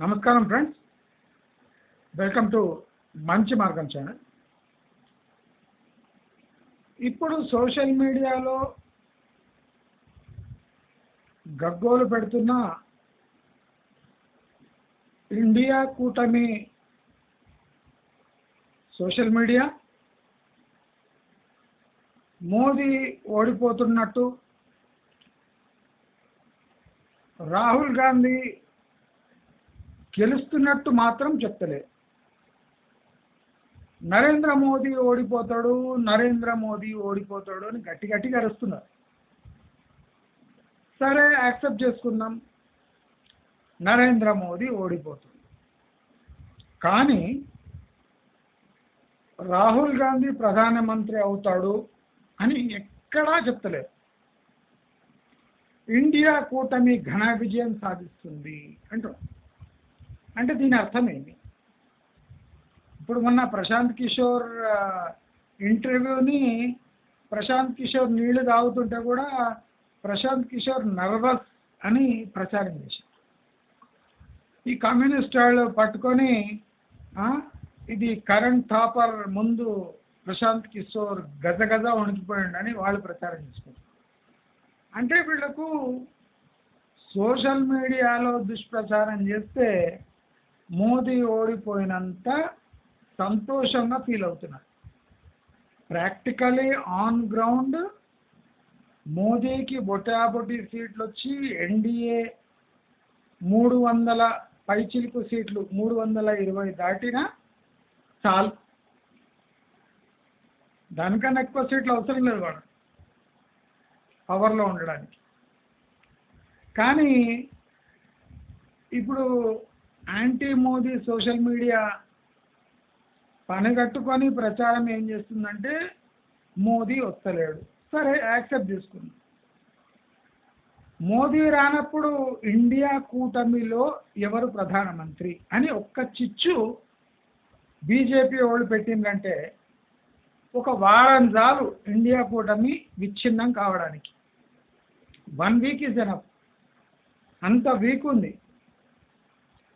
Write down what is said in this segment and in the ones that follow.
నమస్కారం friends, welcome to మంచి మార్గం ఛానల్. ఇప్పుడు సోషల్ మీడియాలో గగ్గోలు పెడుతున్న ఇండియా కూటమి సోషల్ మీడియా మోదీ ఓడిపోతున్నట్టు, రాహుల్ గాంధీ గెలుస్తున్నట్టు మాత్రం చెప్తలేదు. నరేంద్ర మోదీ ఓడిపోతాడు, నరేంద్ర మోదీ ఓడిపోతాడు అని గట్టి గట్టిగా అరుస్తున్నారు. సరే, యాక్సెప్ట్ చేసుకుందాం, నరేంద్ర మోదీ ఓడిపోతాడు. కానీ రాహుల్ గాంధీ ప్రధానమంత్రి అవుతాడు అని ఎక్కడా చెప్తలేదు. ఇండియా కూటమి ఘన విజయం సాధిస్తుంది అంటున్నారు. అంటే దీని అర్థం ఏంటి? ఇప్పుడు మొన్న ప్రశాంత్ కిషోర్ ఇంటర్వ్యూని ప్రశాంత్ కిషోర్ నీళ్లు తాగుతుంటే కూడా ప్రశాంత్ కిషోర్ నర్వస్ అని ప్రచారం చేశారు. ఈ కమ్యూనిస్ట్ వాళ్ళు పట్టుకొని ఇది కరెంట్ టాపర్ ముందు ప్రశాంత్ కిషోర్ గజగజ వణికిపోయాడు అని వాళ్ళు ప్రచారం చేసుకుంటారు. అంటే వీళ్లకు సోషల్ మీడియాలో దుష్ప్రచారం చేస్తే మోదీ ఓడిపోయినంత సంతోషంగా ఫీల్ అవుతున్నారు. ప్రాక్టికలీ ఆన్ గ్రౌండ్ మోదీకి బొటాబొటి సీట్లు వచ్చి ఎన్డీఏ 300 పైచిలుకు సీట్లు 320 దాటినా చాలు. దానికన్నా ఎక్కువ సీట్లు అవసరం లేదు వాడు పవర్లో ఉండడానికి. కానీ ఇప్పుడు యాంటీ మోదీ సోషల్ మీడియా పనిగట్టుకొని ప్రచారం ఏం చేస్తుందంటే మోదీ వస్తలేడు. సరే, యాక్సెప్ట్ చేసుకుందాం. మోదీ రానప్పుడు ఇండియా కూటమిలో ఎవరు ప్రధానమంత్రి అని ఒక్క చిచ్చు బీజేపీ వాళ్ళు పెట్టిందంటే ఒక వారం చాలు ఇండియా కూటమి విచ్ఛిన్నం కావడానికి. 1 వీక్ ఇస్ ఎనఫ్. అంత వీక్ ఉంది.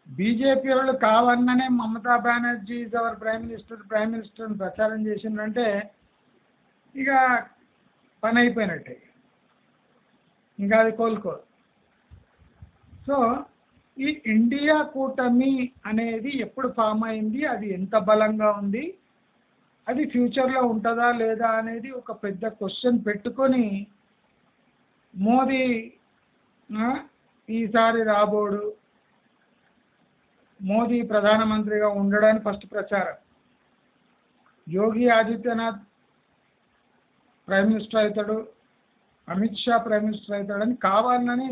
బీజేపీ వాళ్ళు కావాలనే Mamata Banerjee is our prime minister అని ప్రచారం చేసిందంటే ఇక పని అయిపోయినట్టే, ఇంకా అది కోలుకోదు. సో ఈ ఇండియా కూటమి అనేది ఎప్పుడు ఫామ్ అయింది, అది ఎంత బలంగా ఉంది, అది ఫ్యూచర్లో ఉంటుందా లేదా అనేది ఒక పెద్ద క్వశ్చన్ పెట్టుకొని మోదీ ఈసారి రాబోడు, మోదీ ప్రధానమంత్రిగా ఉండడానికి ఫస్ట్ ప్రచారం, యోగి ఆదిత్యనాథ్ ప్రైమ్ మినిస్టర్ అవుతాడు, అమిత్ షా ప్రైమ్ మినిస్టర్ అవుతాడని కావాలని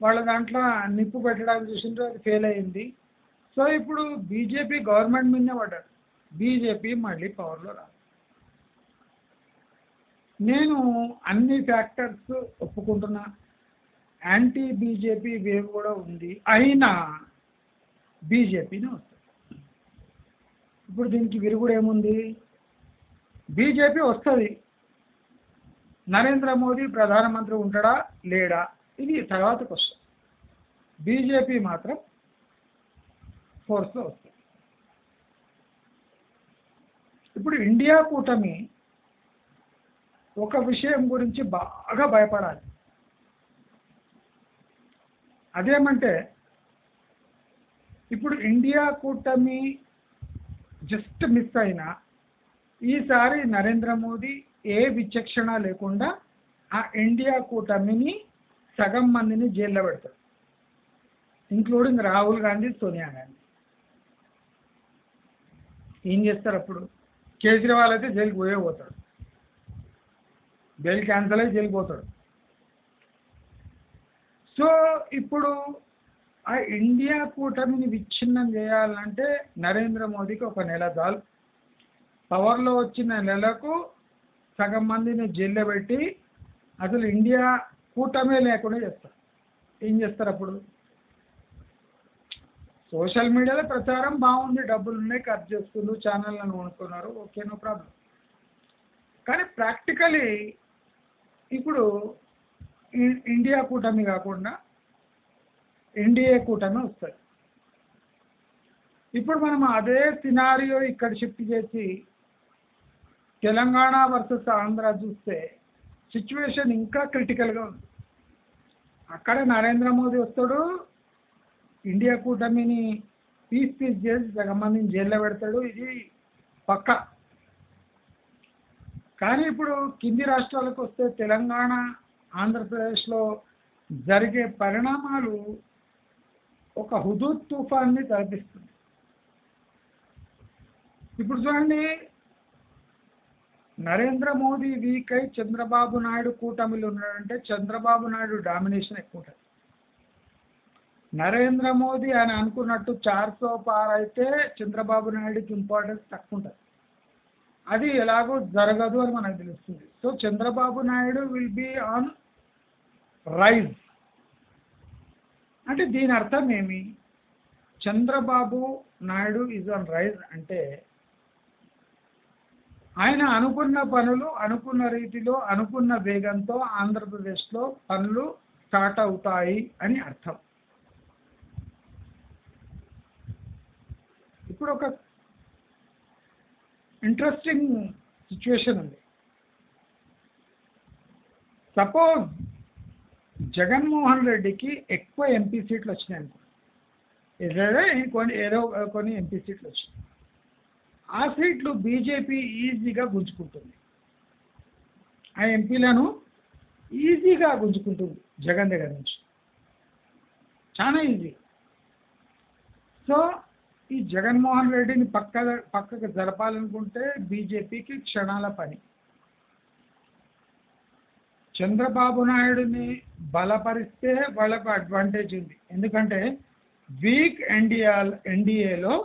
వాళ్ళ దాంట్లో నిప్పు పెట్టడానికి చూసిండ్రు, అది ఫెయిల్ అయింది. సో ఇప్పుడు బీజేపీ గవర్నమెంట్ మీదనే పడ్డారు. బీజేపీ మళ్ళీ పవర్లో రాదు. నేను అన్ని ఫ్యాక్టర్స్ ఒప్పుకుంటున్నా, యాంటీ బీజేపీ వేవ్ కూడా ఉంది, అయినా బీజేపీనే వస్తుంది. ఇప్పుడు దీనికి విరుగుడు ఏముంది? బీజేపీ వస్తుంది, నరేంద్ర మోదీ ప్రధానమంత్రి ఉంటాడా లేడా ఇది తర్వాత క్వశ్చన్. బీజేపీ మాత్రం ఫోర్స్లో వస్తుంది. ఇప్పుడు ఇండియా కూటమి ఒక విషయం గురించి బాగా భయపడాలి. అదేమంటే ఇప్పుడు ఇండియా కూటమి జస్ట్ మిస్ అయినా ఈసారి నరేంద్ర మోదీ ఏ విచక్షణ లేకుండా ఆ ఇండియా కూటమిని సగం మందిని జైల్లో పెడతారు, ఇంక్లూడింగ్ రాహుల్ గాంధీ, సోనియా గాంధీ. ఏం చేస్తారు అప్పుడు? కేజ్రీవాల్ అయితే జైలుకి పోతాడు, బెయిల్ క్యాన్సల్ అయ్యి జైలుకి పోతాడు. సో ఇప్పుడు ఆ ఇండియా కూటమిని విచ్ఛిన్నం చేయాలంటే నరేంద్ర మోదీకి ఒక నెల చాలు. పవర్లో వచ్చిన నెలకు సగం మందిని జైల్లో పెట్టి అసలు ఇండియా కూటమే లేకుండా చేస్తారు. ఏం చేస్తారు అప్పుడు? సోషల్ మీడియాలో ప్రచారం బాగుంది, డబ్బులు ఉన్నాయి, ఖర్చు చేస్తున్నారు, ఛానళ్ళను కొనుక్కున్నారు, ఓకే, నో ప్రాబ్లం. కానీ ప్రాక్టికలీ ఇప్పుడు ఇండియా కూటమి కాకుండా ఎన్డీఏ కూటమి వస్తుంది. ఇప్పుడు మనం అదే సినారియో ఇక్కడ షిఫ్ట్ చేసి తెలంగాణ వర్సెస్ ఆంధ్ర చూస్తే సిచ్యువేషన్ ఇంకా క్రిటికల్గా ఉంది. అక్కడ నరేంద్ర మోదీ వస్తాడు, ఇండియా కూటమిని పీస్ చేసి సగం మందిని జైల్లో పెడతాడు, ఇది పక్క. కానీ ఇప్పుడు కింది రాష్ట్రాలకు వస్తే తెలంగాణ ఆంధ్రప్రదేశ్లో జరిగే పరిణామాలు ఒక హుదూద్ తుఫాన్ని తలపిస్తుంది. ఇప్పుడు చూడండి, నరేంద్ర మోదీ వీక్ అయి చంద్రబాబు నాయుడు కూటమిలో ఉన్నాడంటే చంద్రబాబు నాయుడు డామినేషన్ ఎక్కువ ఉంటుంది. నరేంద్ర మోదీ అని అనుకున్నట్టు 400 పార్ అయితే చంద్రబాబు నాయుడుకి ఇంపార్టెన్స్ తక్కువ ఉంటుంది. అది ఎలాగో జరగదు అని మనకు తెలుస్తుంది. So Chandrababu Naidu will be on rise. అంటే దీని అర్థం ఏమి? Chandrababu Naidu is on rise అంటే ఆయన అనుకున్న పనులు అనుకున్న రీతిలో అనుకున్న వేగంతో ఆంధ్రప్రదేశ్లో పనులు స్టార్ట్ అవుతాయి అని అర్థం. ఇప్పుడు ఒక ఇంట్రెస్టింగ్ సిచ్యువేషన్ ఉంది. సపోజ్ జగన్మోహన్ రెడ్డికి ఎక్కువ ఎంపీ సీట్లు వచ్చినాయి అనుకో, ఏదో కొన్ని ఎంపీ సీట్లు వచ్చినాయి. ఆ సీట్లు బీజేపీ ఈజీగా గుంజుకుంటుంది, ఆ ఎంపీలను ఈజీగా గుంజుకుంటుంది జగన్ దగ్గర నుంచి, చాలా ఈజీ. సో ఈ జగన్మోహన్ రెడ్డిని పక్కకు జరపాలనుకుంటే బీజేపీకి క్షణాల పని. చంద్రబాబు నాయుడుని బలపరిస్తే వాళ్ళకు అడ్వాంటేజ్ ఉంది. ఎందుకంటే వీక్ ఎన్డీఏలో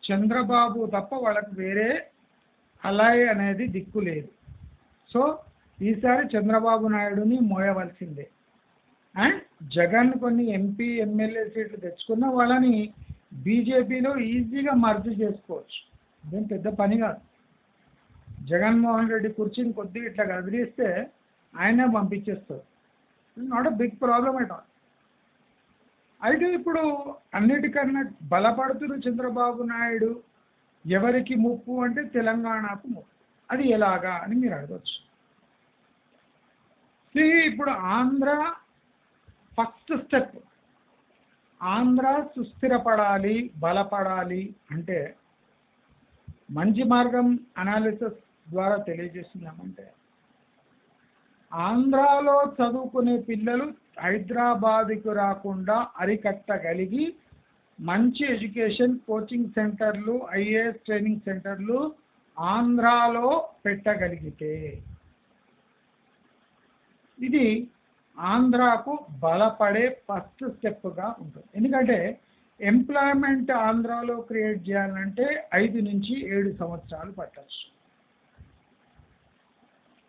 చంద్రబాబు తప్ప వాళ్ళకు వేరే అలాయ్ అనేది దిక్కు లేదు. సో ఈసారి చంద్రబాబు నాయుడుని మోయవలసిందే. అండ్ జగన్ కొన్ని ఎంపీ ఎమ్మెల్యే సీట్లు తెచ్చుకున్న వాళ్ళని బీజేపీలో ఈజీగా మర్జ్ చేసుకోవచ్చు. ఇదేం పెద్ద పని కాదు. జగన్మోహన్ రెడ్డి కుర్చీని కొద్దిగా ఇట్లా కదిలిస్తే ఆయనే పంపించేస్తారు. Not a big problem at all. అయితే ఇప్పుడు అన్నిటికన్నా బలపడుతున్న చంద్రబాబు నాయుడు ఎవరికి ముప్పు అంటే తెలంగాణకు ముప్పు. అది ఎలాగా అని మీరు అడగచ్చు. ఇప్పుడు ఆంధ్ర ఫస్ట్ స్టెప్, ఆంధ్ర సుస్థిరపడాలి బలపడాలి అంటే మంచి మార్గం అనాలిసిస్ ద్వారా తెలియజేస్తున్నామంటే ఆంధ్రాలో చదువుకునే పిల్లలు హైదరాబాద్కు రాకుండా అరికట్టగలిగి మంచి ఎడ్యుకేషన్ కోచింగ్ సెంటర్లు ఐఏఎస్ ట్రైనింగ్ సెంటర్లు ఆంధ్రాలో పెట్టగలిగితే ఇది ఆంధ్రాకు బలపడే ఫస్ట్ స్టెప్గా ఉంటుంది. ఎందుకంటే ఎంప్లాయ్మెంట్ ఆంధ్రాలో క్రియేట్ చేయాలంటే 5 నుంచి 7 సంవత్సరాలు పట్టచ్చు.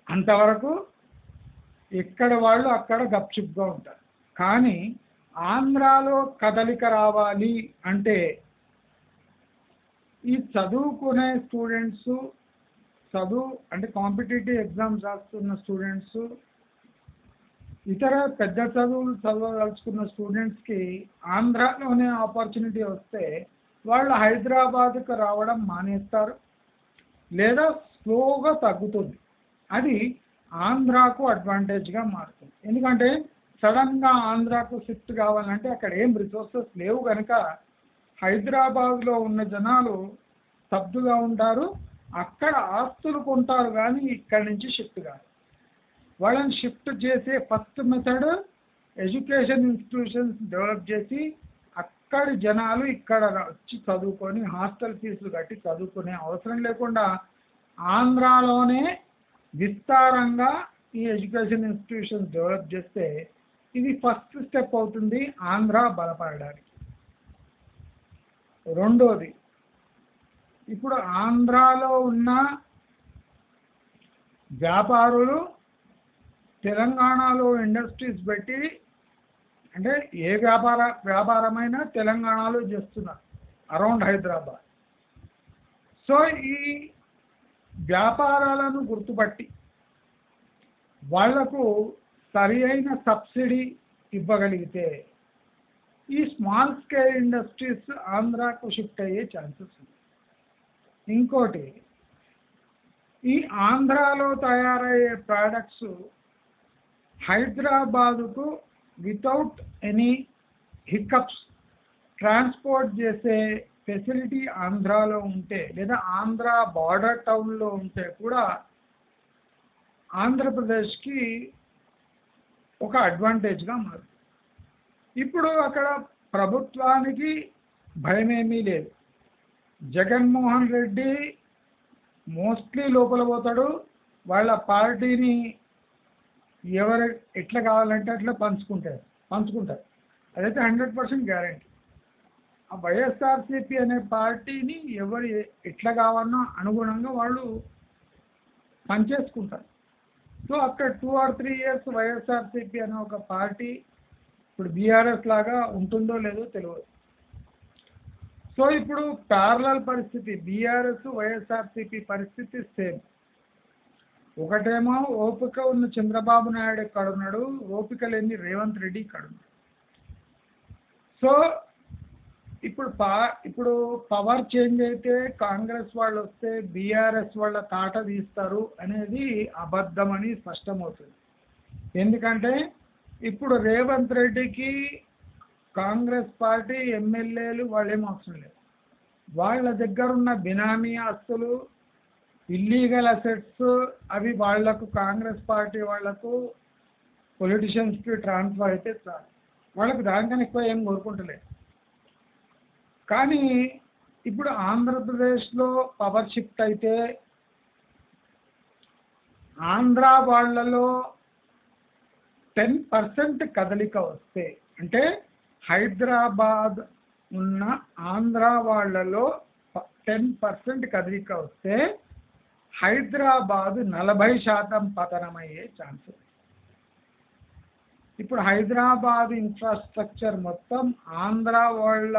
అంతవరకు ఎక్కడ వాళ్ళు అక్కడ గప్చుప్గా ఉంటారు. కానీ ఆంధ్రాలో కదలిక రావాలి అంటే ఈ చదువుకునే స్టూడెంట్స్, అంటే కాంపిటేటివ్ ఎగ్జామ్స్ రాస్తున్న స్టూడెంట్స్, ఇతర పెద్ద చదువులు చదవదలుచుకున్న స్టూడెంట్స్కి ఆంధ్రాలోనే ఆపర్చునిటీ వస్తే వాళ్ళు హైదరాబాద్కు రావడం మానేస్తారు లేదా స్లోగా తగ్గుతుంది. అది ఆంధ్రాకు అడ్వాంటేజ్గా మారుతుంది. ఎందుకంటే సడన్గా ఆంధ్రాకు షిఫ్ట్ కావాలంటే అక్కడ ఏం రిసోర్సెస్ లేవు కనుక హైదరాబాద్లో ఉన్న జనాలు స్తబ్దుగా ఉంటారు, అక్కడ ఆస్తులు కొంటారు కానీ ఇక్కడి నుంచి షిఫ్ట్ కాదు. వాళ్ళని షిఫ్ట్ చేసే first method education institutions develop చేసి అక్కడి జనాలు ఇక్కడ వచ్చి చదువుకొని హాస్టల్ ఫీజులు కట్టి చదువుకునే అవసరం లేకుండా ఆంధ్రాలోనే విస్తారంగా ఈ ఎడ్యుకేషన్ ఇన్స్టిట్యూషన్స్ డెవలప్ చేస్తే ఇది ఫస్ట్ స్టెప్ అవుతుంది ఆంధ్ర బలపడడానికి. రెండోది, ఇప్పుడు ఆంధ్రాలో ఉన్న వ్యాపారులు తెలంగాణలో ఇండస్ట్రీస్ పెట్టి, అంటే ఏ వ్యాపారమైనా తెలంగాణలో చేస్తున్నారు అరౌండ్ హైదరాబాద్. సో ఈ వ్యాపారాలను గుర్తుపట్టి వాళ్లకు సరి అయిన సబ్సిడీ ఇవ్వగలిగితే ఈ స్మాల్ స్కేల్ ఇండస్ట్రీస్ ఆంధ్రాకు షిఫ్ట్ అయ్యే ఛాన్సెస్ ఉంది. ఇంకోటి, ఈ ఆంధ్రాలో తయారయ్యే ప్రోడక్ట్స్ హైదరాబాదుకు వితౌట్ ఎనీ హికప్స్ ట్రాన్స్పోర్ట్ చేసే ఫెసిలిటీ ఆంధ్రాలో ఉంటే, లేదా ఆంధ్ర బార్డర్ టౌన్లో ఉంటే కూడా ఆంధ్రప్రదేశ్కి ఒక అడ్వాంటేజ్గా మారుతుంది. ఇప్పుడు అక్కడ ప్రభుత్వానికి భయమేమీ లేదు. జగన్మోహన్ రెడ్డి మోస్ట్లీ లోపల పోతాడు, వాళ్ళ పార్టీని ఎవరు ఎట్లా కావాలంటే అట్లా పంచుకుంటారు. అదైతే 100% గ్యారంటీ. ఆ వైఎస్ఆర్సీపీ అనే పార్టీని ఎవరు ఎట్లా కావాలనో అనుగుణంగా వాళ్ళు పనిచేసుకుంటారు. సో అక్కడ 2 or 3 years వైఎస్ఆర్సీపీ అనే ఒక పార్టీ ఇప్పుడు బీఆర్ఎస్ లాగా ఉంటుందో లేదో తెలియదు. సో ఇప్పుడు ప్యారలల్ పరిస్థితి, బీఆర్ఎస్ వైఎస్ఆర్సీపీ పరిస్థితి సేమ్. ఒకటేమో ఓపిక ఉన్న చంద్రబాబు నాయుడు ఇక్కడ ఉన్నాడు, ఓపిక లేని రేవంత్ రెడ్డి ఇక్కడ ఉన్నాడు. సో ఇప్పుడు పవర్ చేంజ్ అయితే కాంగ్రెస్ వాళ్ళు వస్తే బీఆర్ఎస్ వాళ్ళ తాట తీస్తారు అనేది అబద్ధమని స్పష్టమవుతుంది. ఎందుకంటే ఇప్పుడు రేవంత్ రెడ్డికి కాంగ్రెస్ పార్టీ ఎమ్మెల్యేలు వాళ్ళేం అవసరం లేదు. వాళ్ళ దగ్గర ఉన్న బినామీ ఆస్తులు, ఇల్లీగల్ అసెట్స్ అవి వాళ్లకు కాంగ్రెస్ పార్టీ వాళ్లకు పొలిటీషియన్స్కి ట్రాన్స్ఫర్ అయితే చాలు. వాళ్ళకి దానికన్నా ఎక్కువ ఏం కోరుకుంటలేదు. కానీ ఇప్పుడు ఆంధ్రప్రదేశ్లో పవర్ షిఫ్ట్ అయితే ఆంధ్ర వాళ్ళలో 10% కదలిక వస్తే, అంటే హైదరాబాద్ ఉన్న ఆంధ్ర వాళ్ళలో 10% కదలిక వస్తే హైదరాబాద్ 40% పతనమయ్యే ఛాన్సెస్. ఇప్పుడు హైదరాబాద్ ఇన్ఫ్రాస్ట్రక్చర్ మొత్తం ఆంధ్ర వాళ్ళ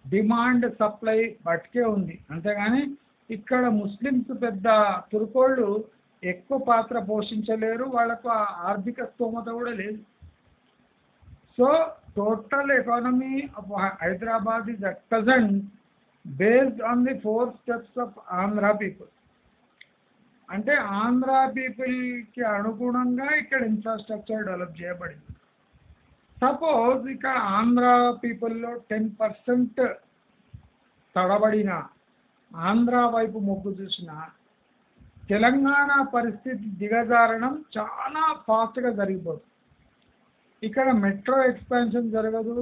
డిమాండ్ సప్లై బట్కే ఉంది. అంతేగాని ఇక్కడ ముస్లిమ్స్ పెద్ద తురుకోళ్ళు ఎక్కువ పాత్ర పోషించలేరు, వాళ్ళకు ఆర్థిక స్తోమత కూడా లేదు. So total economy of Hyderabad is at present based on the 4 steps of Andhra people. అంటే ఆంధ్ర పీపుల్కి అనుగుణంగా ఇక్కడ ఇన్ఫ్రాస్ట్రక్చర్ డెవలప్ చేయబడింది. సపోజ్ ఇక్కడ ఆంధ్ర పీపుల్లో 10% తడబడిన ఆంధ్ర వైపు మొగ్గు చూసిన తెలంగాణ పరిస్థితి దిగజారడం చాలా ఫాస్ట్గా జరిగిపోతుంది. ఇక్కడ మెట్రో ఎక్స్పాన్షన్ జరగదు,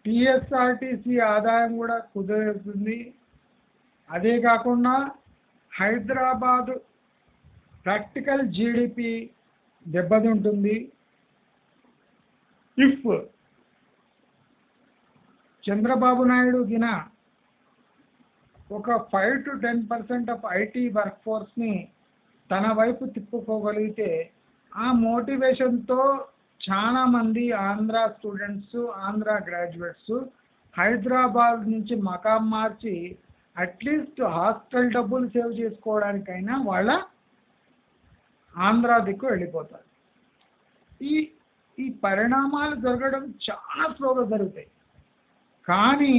టీఎస్ఆర్టీసీ ఆదాయం కూడా కుదురుతుంది. అదే కాకుండా హైదరాబాదు ప్రాక్టికల్ జీడిపి దెబ్బతింటుంది. ఇఫ్ చంద్రబాబు నాయుడు గిన ఒక 5 to 10% ఆఫ్ ఐటీ వర్క్ ఫోర్స్ని తన వైపు తిప్పుకోగలిగితే ఆ మోటివేషన్తో చాలామంది ఆంధ్ర స్టూడెంట్స్, ఆంధ్ర గ్రాడ్యుయేట్స్ హైదరాబాద్ నుంచి మకాం మార్చి అట్లీస్ట్ హాస్టల్ డబ్బులు సేవ్ చేసుకోవడానికైనా వాళ్ళ ఆంధ్ర దిక్కు వెళ్ళిపోతారు. ఈ పరిణామాలు జరగడం చాలా స్లోగా జరుగుతాయి. కానీ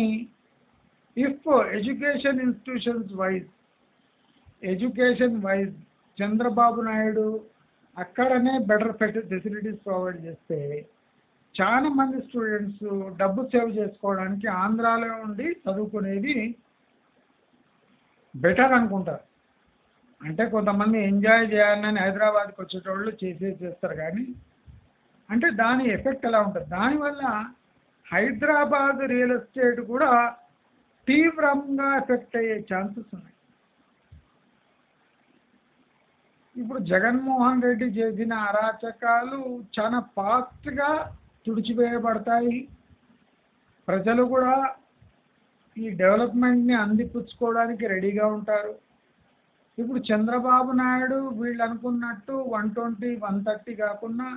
if education institutions wise Chandrababu Naidu అక్కడనే బెటర్ ఫెసిలిటీస్ ప్రొవైడ్ చేస్తే చాలా మంది స్టూడెంట్స్ డబ్బు సేవ్ చేసుకోవడానికి ఆంధ్రాలో ఉండి చదువుకునేది బెటర్ అనుకుంటారు. అంటే కొంతమంది ఎంజాయ్ చేయాలని హైదరాబాద్కి వచ్చేటోళ్ళు చేస్తారు. కానీ అంటే దాని ఎఫెక్ట్ ఎలా ఉంటుంది, దానివల్ల హైదరాబాద్ రియల్ ఎస్టేట్ కూడా తీవ్రంగా ఎఫెక్ట్ అయ్యే ఛాన్సెస్ ఉన్నాయి. ఇప్పుడు జగన్మోహన్ రెడ్డి చేసిన అరాచకాలు చాలా ఫాస్ట్గా తుడిచివేయబడతాయి. ప్రజలు కూడా ఈ డెవలప్మెంట్ని అందిపుచ్చుకోవడానికి రెడీగా ఉంటారు. ఇప్పుడు చంద్రబాబు నాయుడు వీళ్ళు అనుకున్నట్టు 120, 130 కాకుండా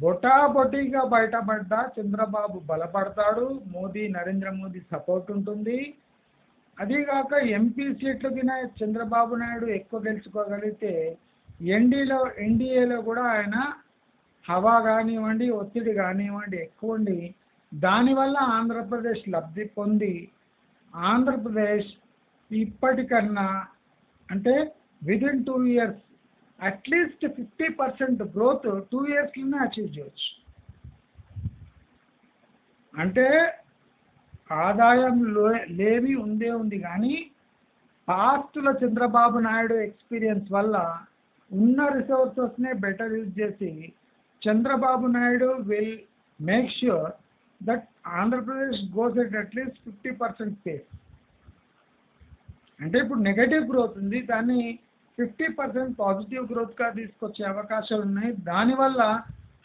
బొటాబొటీగా బయటపడ్డా చంద్రబాబు బలపడతాడు. నరేంద్ర మోదీ సపోర్ట్ ఉంటుంది. అదీగాక ఎంపీ సీట్లు కింద చంద్రబాబు నాయుడు ఎక్కువ గెలుచుకోగలిగితే ఎన్డీఏలో కూడా ఆయన హవా కానివ్వండి, ఒత్తిడి కానివ్వండి ఎక్కువ ఉండి దానివల్ల ఆంధ్రప్రదేశ్ లబ్ధి పొంది ఆంధ్రప్రదేశ్ ఇప్పటికన్నా అంటే within 2 years at least 50% growth 2 yearsలోనే achieve చేయొచ్చు. అంటే ఆదాయం లేమి ఉంది కానీ పాస్ట్లో చంద్రబాబు నాయుడు ఎక్స్పీరియన్స్ వల్ల ఉన్న రిసోర్సెస్నే బెటర్ యూజ్ చేసి Chandrababu Naidu will make sure that Andhra Pradesh goes at least 50% face. అంటే ఇప్పుడు నెగటివ్ గ్రోత్ ఉంది, దాన్ని 50% పాజిటివ్ గ్రోత్గా తీసుకొచ్చే అవకాశాలు ఉన్నాయి. దానివల్ల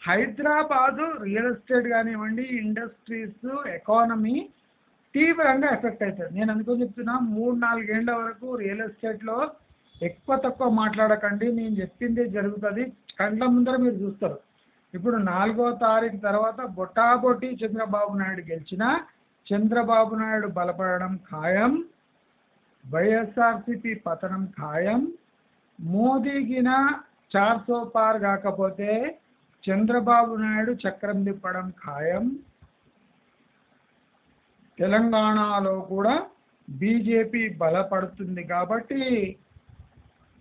హైదరాబాదు రియల్ ఎస్టేట్ కానివ్వండి, ఇండస్ట్రీస్, ఎకానమీ తీవ్రంగా ఎఫెక్ట్ అవుతుంది. నేను అనుకుని చెప్తున్నా 3-4 ఏళ్ల వరకు రియల్ ఎస్టేట్లో ఎక్కువ తక్కువ మాట్లాడకండి, నేను చెప్పింది జరుగుతుంది, కండ్ల ముందర మీరు చూస్తారు. ఇప్పుడు 4వ తారీఖు తర్వాత బొటాబొటి చంద్రబాబు నాయుడు గెలిచిన చంద్రబాబు నాయుడు బలపడడం ఖాయం, వైఎస్ఆర్సీపీ పతనం ఖాయం. మోదీగిన 400 పార్ కాకపోతే చంద్రబాబు నాయుడు చక్రం తిప్పడం ఖాయం. తెలంగాణలో కూడా బీజేపీ బలపడుతుంది కాబట్టి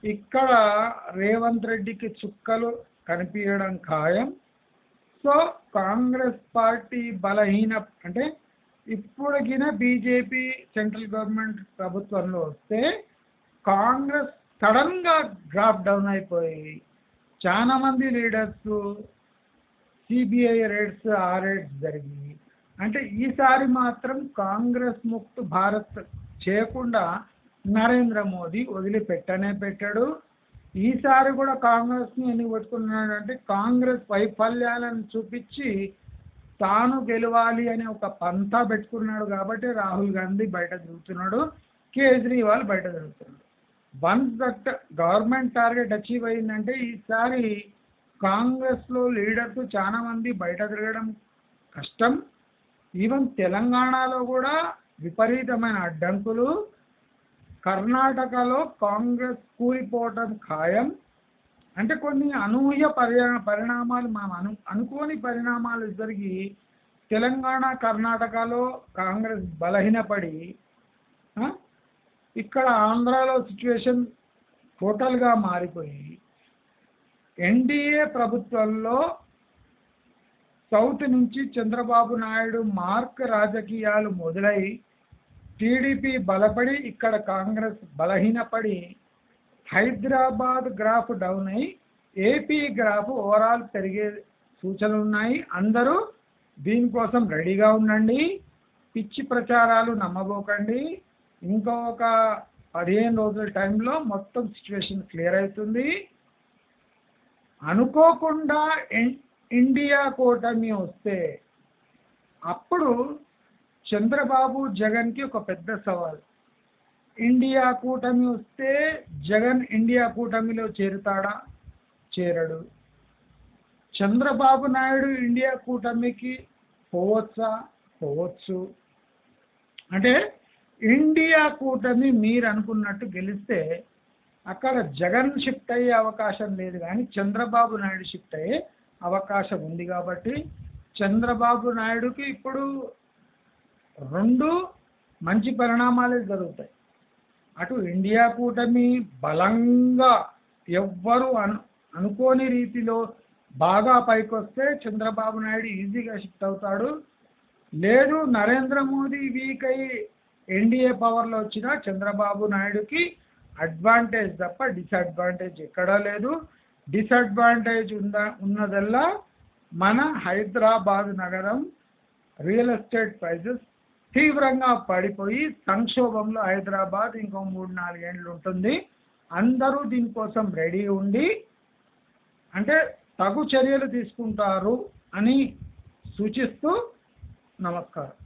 ఇక్కడ రేవంత్ రెడ్డికి చుక్కలు కనిపించడం ఖాయం. సో కాంగ్రెస్ పార్టీ అంటే ఇప్పుడుగిన బీజేపీ సెంట్రల్ గవర్నమెంట్ ప్రభుత్వంలో వస్తే కాంగ్రెస్ సడన్గా డ్రాప్ డౌన్ అయిపోయి చాలా మంది లీడర్స్ సిబిఐ రేడ్స్ జరిగి అంటే ఈసారి మాత్రం కాంగ్రెస్ ముక్త్ భారత్ చేయకుండా నరేంద్ర మోదీ పెట్టాడు. ఈసారి కూడా కాంగ్రెస్ని ఎందుకు పెట్టుకున్నాడంటే కాంగ్రెస్ వైఫల్యాలను చూపించి తాను గెలవాలి అనే ఒక పంతా పెట్టుకున్నాడు కాబట్టి రాహుల్ గాంధీ బయట తిరుగుతున్నాడు, కేజ్రీవాల్ బయట తిరుగుతున్నాడు. Once that government target achieve అయిందంటే ఈసారి కాంగ్రెస్లో లీడర్స్ చాలా మంది బయట తిరగడం కష్టం. ఈవెన్ తెలంగాణలో కూడా విపరీతమైన అడ్డంకులు, కర్ణాటకలో కాంగ్రెస్ కూలిపోవటం ఖాయం. అంటే కొన్ని అనూహ్య పరిణామాలు మనం అనుకోని పరిణామాలు జరిగి తెలంగాణ కర్ణాటకలో కాంగ్రెస్ బలహీనపడి ఇక్కడ ఆంధ్రాలో సిచ్యువేషన్ టోటల్గా మారిపోయి ఎన్డీఏ ప్రభుత్వంలో సౌత్ నుంచి చంద్రబాబు నాయుడు మార్క్ రాజకీయాలు మొదలై టీడీపీ బలపడి ఇక్కడ కాంగ్రెస్ బలహీనపడి హైదరాబాద్ గ్రాఫ్ డౌన్ అయి ఏపీ గ్రాఫ్ ఓవరాల్ పెరిగే సూచనలు ఉన్నాయి. అందరూ దీనికోసం రెడీగా ఉండండి. పిచ్చి ప్రచారాలు నమ్మబోకండి. ఇంకొక 15 రోజుల టైంలో మొత్తం సిచ్యువేషన్ క్లియర్ అవుతుంది. అనుకోకుండా ఇండియా కూటమి వస్తే అప్పుడు చంద్రబాబు జగన్కి ఒక పెద్ద సవాల్. ఇండియా కూటమి వస్తే జగన్ ఇండియా కూటమిలో చేరుతాడా? చేరడు. చంద్రబాబు నాయుడు ఇండియా కూటమికి పోవచ్చా? పోవచ్చు. అంటే ఇండియా కూటమి మీరు అనుకున్నట్టు గెలిస్తే అక్కడ జగన్ షిఫ్ట్ అయ్యే అవకాశం లేదు కానీ చంద్రబాబు నాయుడు షిఫ్ట్ అయ్యే అవకాశం ఉంది. కాబట్టి చంద్రబాబు నాయుడుకి ఇప్పుడు 2 మంచి పరిణామాలే జరుగుతాయి. అటు ఇండియా కూటమి బలంగా ఎవ్వరు అనుకోని రీతిలో బాగా పైకొస్తే చంద్రబాబు నాయుడు ఈజీగా షిఫ్ట్ అవుతాడు. లేదు నరేంద్ర మోదీ వీక్ అయ్యి ఎన్డీఏ పవర్లో వచ్చినా చంద్రబాబు నాయుడుకి అడ్వాంటేజ్ తప్ప డిసడ్వాంటేజ్ ఎక్కడా లేదు. డిసడ్వాంటేజ్ ఉన్నదల్లా మన హైదరాబాద్ నగరం రియల్ ఎస్టేట్ ప్రైజెస్ తీవ్రంగా పడిపోయి సంక్షోభంలో హైదరాబాద్ ఇంకో 3-4 ఏళ్ళు ఉంటుంది. అందరూ దీనికోసం రెడీ ఉండి అంటే తగు చర్యలు తీసుకుంటారు అని సూచిస్తూ నమస్కారం.